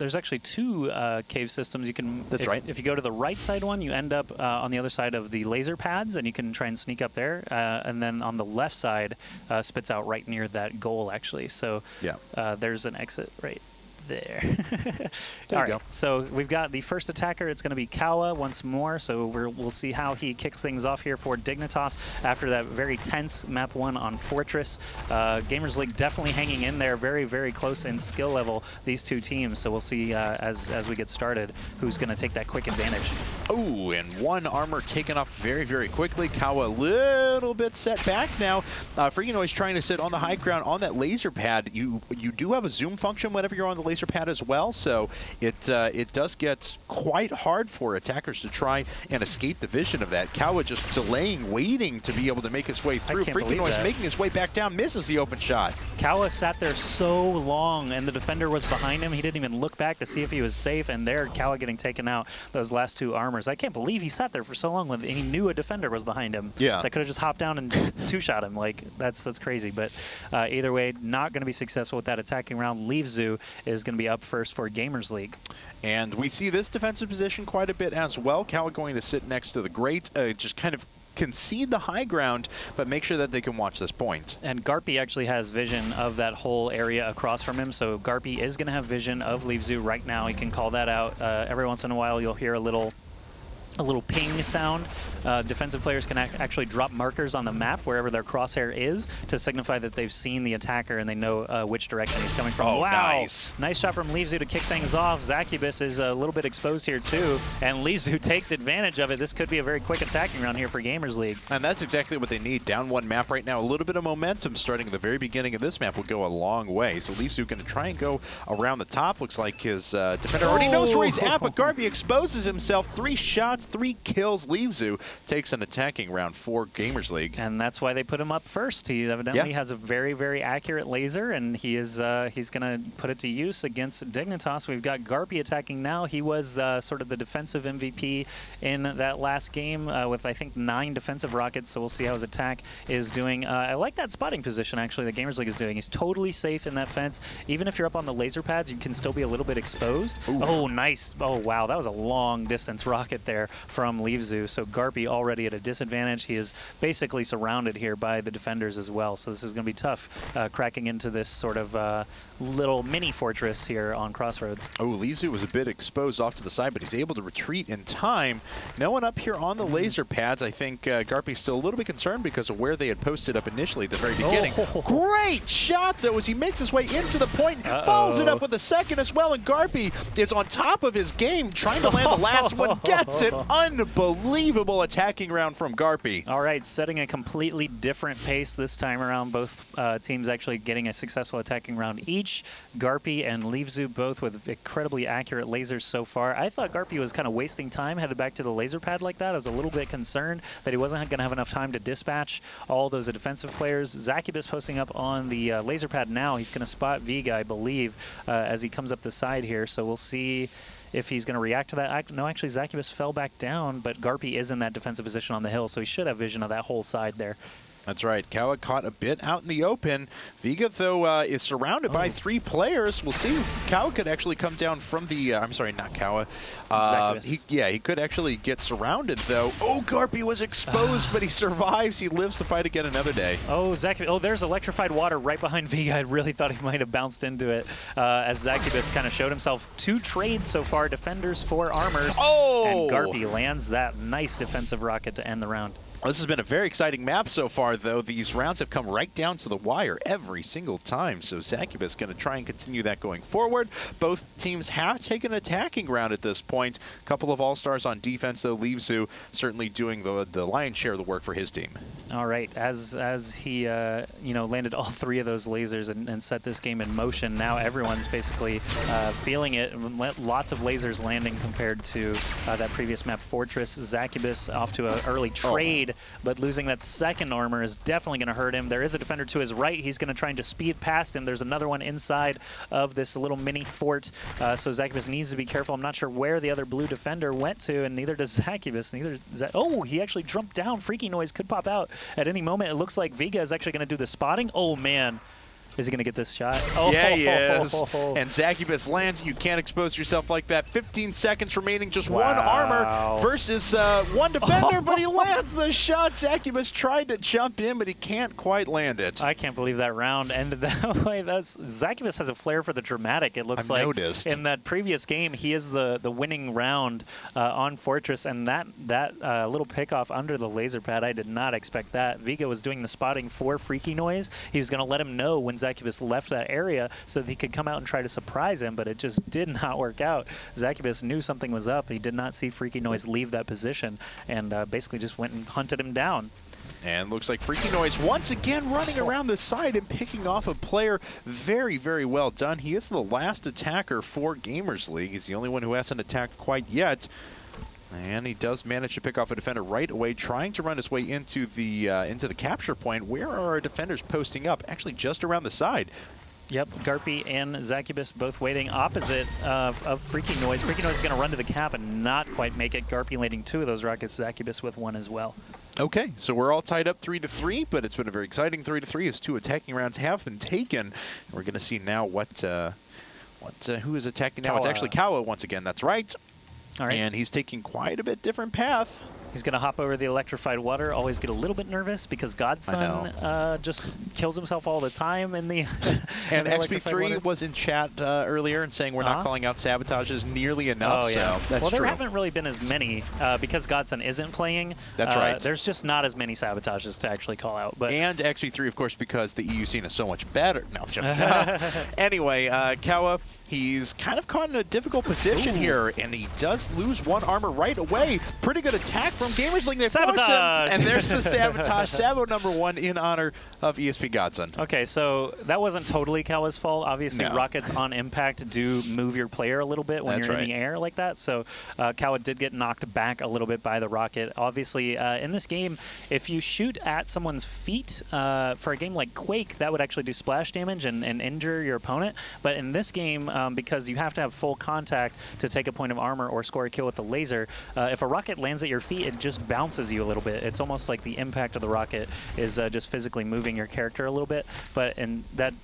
there's actually two cave systems. You can, That's right. If you go to the right side one, you end up on the other side of the laser pads, and you can try and sneak up there. And then on the left side, spits out right near that goal, actually. So yeah. there's an exit right there. There All you right, go. so we've got the first attacker. It's going to be Kawa once more. So we'll see how he kicks things off here for Dignitas after that very tense map 1 on Fortress. Gamers League definitely hanging in there, very, very close in skill level, these two teams. So we'll see as we get started who's going to take that quick advantage. Oh, and one armor taken off very, very quickly. Kawa a little bit set back now. Freaking is trying to sit on the high ground on that laser pad. You do have a zoom function whenever you're on the laser pad as well, so it does get quite hard for attackers to try and escape the vision of that. Kawa just delaying, waiting to be able to make his way through. Freaking is making his way back down, misses the open shot. Kawa sat there so long, and the defender was behind him. He didn't even look back to see if he was safe, and there Kawa getting taken out those last two armors. I can't believe he sat there for so long when he knew a defender was behind him. Yeah. That could have just hopped down and two-shot him. Like, that's crazy. But either way, not going to be successful with that attacking round. Leavezu is going to be up first for Gamers League. And we see this defensive position quite a bit as well. Kawa going to sit next to the Great, just kind of concede the high ground, but make sure that they can watch this point. And Garpy actually has vision of that whole area across from him, so Garpy is going to have vision of Leavezu right now. He can call that out. Every once in a while, you'll hear a little ping sound. Defensive players can actually drop markers on the map wherever their crosshair is to signify that they've seen the attacker and they know which direction he's coming from. Oh, wow. nice. Nice shot from Leavezu to kick things off. Zacubus is a little bit exposed here too, and Leavezu takes advantage of it. This could be a very quick attacking round here for Gamers League. And that's exactly what they need. Down one map right now. A little bit of momentum starting at the very beginning of this map will go a long way. So Leavezu going to try and go around the top. Looks like his defender already knows where he's at, but Garpy exposes himself. 3 shots, 3 kills. Leavezu takes an attacking round for Gamers League. And that's why they put him up first. He evidently has a very, very accurate laser, and he's going to put it to use against Dignitas. We've got Garpy attacking now. He was sort of the defensive MVP in that last game with, I think, 9 defensive rockets, so we'll see how his attack is doing. I like that spotting position, actually, that Gamers League is doing. He's totally safe in that fence. Even if you're up on the laser pads, you can still be a little bit exposed. Ooh. Oh, nice. Oh, wow. That was a long-distance rocket there from Leavezu. So Garpy already at a disadvantage. He is basically surrounded here by the defenders as well. So this is going to be tough cracking into this sort of little mini fortress here on Crossroads. Oh, Leavezu was a bit exposed off to the side, but he's able to retreat in time. No one up here on the laser pads. I think Garpy's still a little bit concerned because of where they had posted up initially at the very beginning. Oh. Great shot, though, as he makes his way into the point, follows it up with a second as well, and Garpy is on top of his game, trying to land the last one, gets it. Unbelievable attacking round from Garpy. All right, setting a completely different pace this time around. Both teams actually getting a successful attacking round each. Garpy and Leavezu both with incredibly accurate lasers so far. I thought Garpy was kind of wasting time headed back to the laser pad like that. I was a little bit concerned that he wasn't going to have enough time to dispatch all those defensive players. Zacubus posting up on the laser pad now. He's going to spot Vega, I believe, as he comes up the side here. So we'll see if he's going to react to that. No, actually, Zacubus fell back down, but Garpy is in that defensive position on the hill, so he should have vision of that whole side there. That's right. Kawa caught a bit out in the open. Vega, though, is surrounded by 3 players. We'll see. Kawa could actually come down from the... I'm sorry, not Kawa. He could actually get surrounded, though. Oh, Garpy was exposed, but he survives. He lives to fight again another day. Oh, Zacubus. Oh, there's electrified water right behind Vega. I really thought he might have bounced into it as Zacubus kind of showed himself. 2 trades so far. Defenders, 4 armors. Oh! And Garpy lands that nice defensive rocket to end the round. This has been a very exciting map so far, though. These rounds have come right down to the wire every single time, so Zacubus going to try and continue that going forward. Both teams have taken an attacking round at this point. A couple of all-stars on defense, though. Leavezu certainly doing the lion's share of the work for his team. All right, as he landed all 3 of those lasers and set this game in motion, now everyone's basically feeling it. Lots of lasers landing compared to that previous map, Fortress. Zacubus off to an early trade. But losing that second armor is definitely going to hurt him. There is a defender to his right. He's going to try and just speed past him. There's another one inside of this little mini fort. So Zacubus needs to be careful. I'm not sure where the other blue defender went to, and neither does Zacubus. Oh, he actually jumped down. Freaky Noise could pop out at any moment. It looks like Vega is actually going to do the spotting. Oh, man. Is he going to get this shot? Oh, yeah, he is. And Zacubus lands. You can't expose yourself like that. 15 seconds remaining. Just one armor versus one defender, but he lands the shot. Zacubus tried to jump in, but he can't quite land it. I can't believe that round ended that way. Zacubus has a flair for the dramatic. It looks like noticed. In that previous game, he is the winning round on Fortress, and that little pickoff under the laser pad, I did not expect that. Vigo was doing the spotting for Freaky Noise. He was going to let him know when Zacubus left that area so that he could come out and try to surprise him, but it just did not work out. Zacubus knew something was up. He did not see Freaky Noise leave that position and basically just went and hunted him down. And looks like Freaky Noise once again running around the side and picking off a player. Very, very well done. He is the last attacker for Gamers League. He's the only one who hasn't attacked quite yet. And he does manage to pick off a defender right away, trying to run his way into the capture point. Where are our defenders posting up? Actually, just around the side. Yep, Garpy and Zacubus both waiting opposite of Freaky Noise. Freaky Noise is going to run to the cap and not quite make it. Garpy landing 2 of those rockets, Zacubus with 1 as well. Okay, so we're all tied up 3-3, but it's been a very exciting 3-3 as 2 attacking rounds have been taken. We're going to see now who is attacking now. It's actually Kawa once again. That's right. All right. And he's taking quite a bit different path. He's going to hop over the electrified water. Always get a little bit nervous because Godson just kills himself all the time in the And XP3 was in chat earlier and saying we're not calling out sabotages nearly enough. Oh, yeah. So that's well, there true. haven't really been as many because Godson isn't playing. That's right. There's just not as many sabotages to actually call out. But and XP3, of course, because the EU scene is so much better. No, I'm joking. Anyway, Kawa, he's kind of caught in a difficult position here, and he does lose 1 armor right away. Pretty good attack from Gamers League. They force him, and there's the sabotage. Sabo #1 in honor of ESP Godson. Okay, so that wasn't totally Kawa's fault. Obviously, rockets on impact do move your player a little bit when you're in the air like that. So Kawa did get knocked back a little bit by the rocket. Obviously, in this game, if you shoot at someone's feet for a game like Quake, that would actually do splash damage and injure your opponent. But in this game, because you have to have full contact to take a point of armor or score a kill with the laser, if a rocket lands at your feet, it just bounces you a little bit. It's almost like the impact of the rocket is just physically moving your character a little bit, but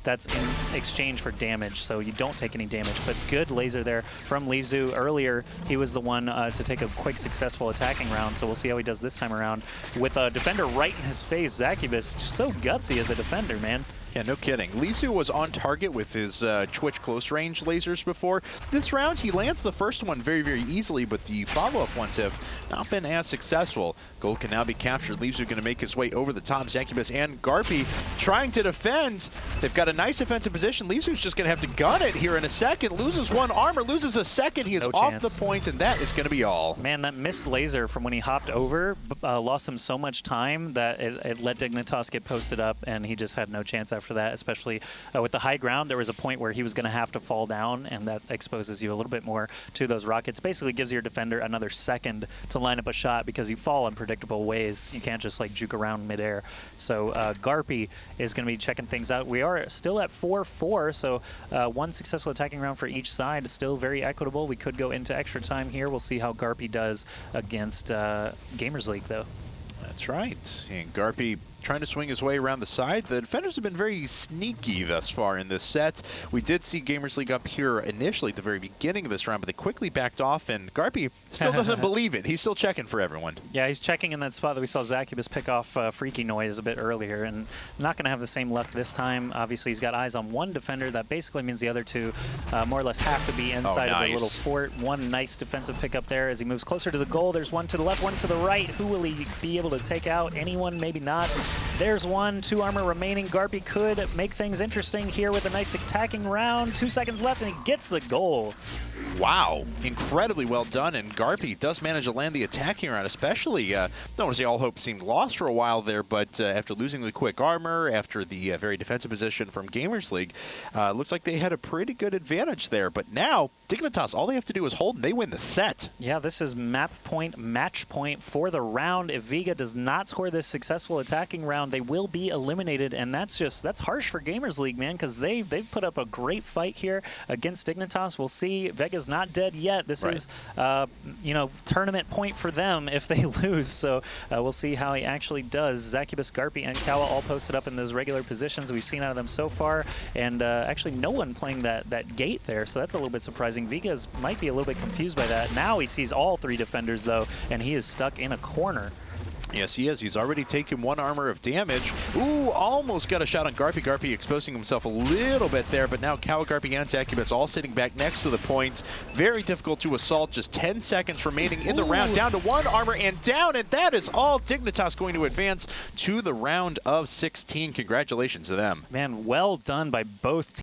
that's in exchange for damage, so you don't take any damage. But good laser there from Leavezu. Earlier, he was the one to take a quick, successful attacking round, so we'll see how he does this time around. With a defender right in his face, Zacubus, just so gutsy as a defender, man. Yeah, no kidding. Lisu was on target with his Twitch close range lasers before. This round, he lands the first one very, very easily, but the follow-up ones have not been as successful. Gold can now be captured. Lisu going to make his way over the top. Zacubus and Garpy trying to defend. They've got a nice defensive position. Lisu's just going to have to gun it here in a second. Loses 1 armor, loses a second. He is off the point, and that is going to be all. Man, that missed laser from when he hopped over lost him so much time that it let Dignitas get posted up, and he just had no chance after that, especially with the high ground. There was a point where he was going to have to fall down, and that exposes you a little bit more to those rockets. Basically gives your defender another second to line up a shot because you fall in predictable ways. You can't just like juke around midair. So Garpy is going to be checking things out. We are still at 4-4, so 1 successful attacking round for each side. Still very equitable. We could go into extra time here. We'll see how Garpy does against Gamers League, though. That's right. And Garpy trying to swing his way around the side. The defenders have been very sneaky thus far in this set. We did see Gamers League up here initially at the very beginning of this round, but they quickly backed off, and Garpy still doesn't believe it. He's still checking for everyone. Yeah, he's checking in that spot that we saw Zacubus pick off Freaky Noise a bit earlier, and not going to have the same luck this time. Obviously, he's got eyes on 1 defender. That basically means the other 2 more or less have to be inside of the little fort. 1 nice defensive pickup there as he moves closer to the goal. There's 1 to the left, 1 to the right. Who will he be able to take out? Anyone? Maybe not. There's 1. 2 armor remaining. Garpy could make things interesting here with a nice attacking round. 2 seconds left, and he gets the goal. Wow, incredibly well done, and Garpy does manage to land the attacking round, especially, don't want to say all hope seemed lost for a while there, but after losing the quick armor, after the very defensive position from Gamers League, looks like they had a pretty good advantage there, but now Dignitas, all they have to do is hold, and they win the set. Yeah, this is map point, match point for the round. If Vega does not score this successful attacking round, they will be eliminated, and that's harsh for Gamers League, man, because they've put up a great fight here against Dignitas. We'll see. Vega's not dead yet. This is, you know, tournament point for them if they lose. So we'll see how he actually does. Zacubus, Garpy, and Kawa all posted up in those regular positions we've seen out of them so far, and actually no one playing that gate there, so that's a little bit surprising. Vegas might be a little bit confused by that. Now he sees all 3 defenders, though, and he is stuck in a corner. Yes, he is. He's already taken 1 armor of damage. Ooh, almost got a shot on Garpy. Garpy exposing himself a little bit there, but now Kawa, Garpy, and Zacubus all sitting back next to the point. Very difficult to assault. Just 10 seconds remaining in the round. Down to 1 armor and down, and that is all. Dignitas going to advance to the round of 16. Congratulations to them. Man, well done by both teams.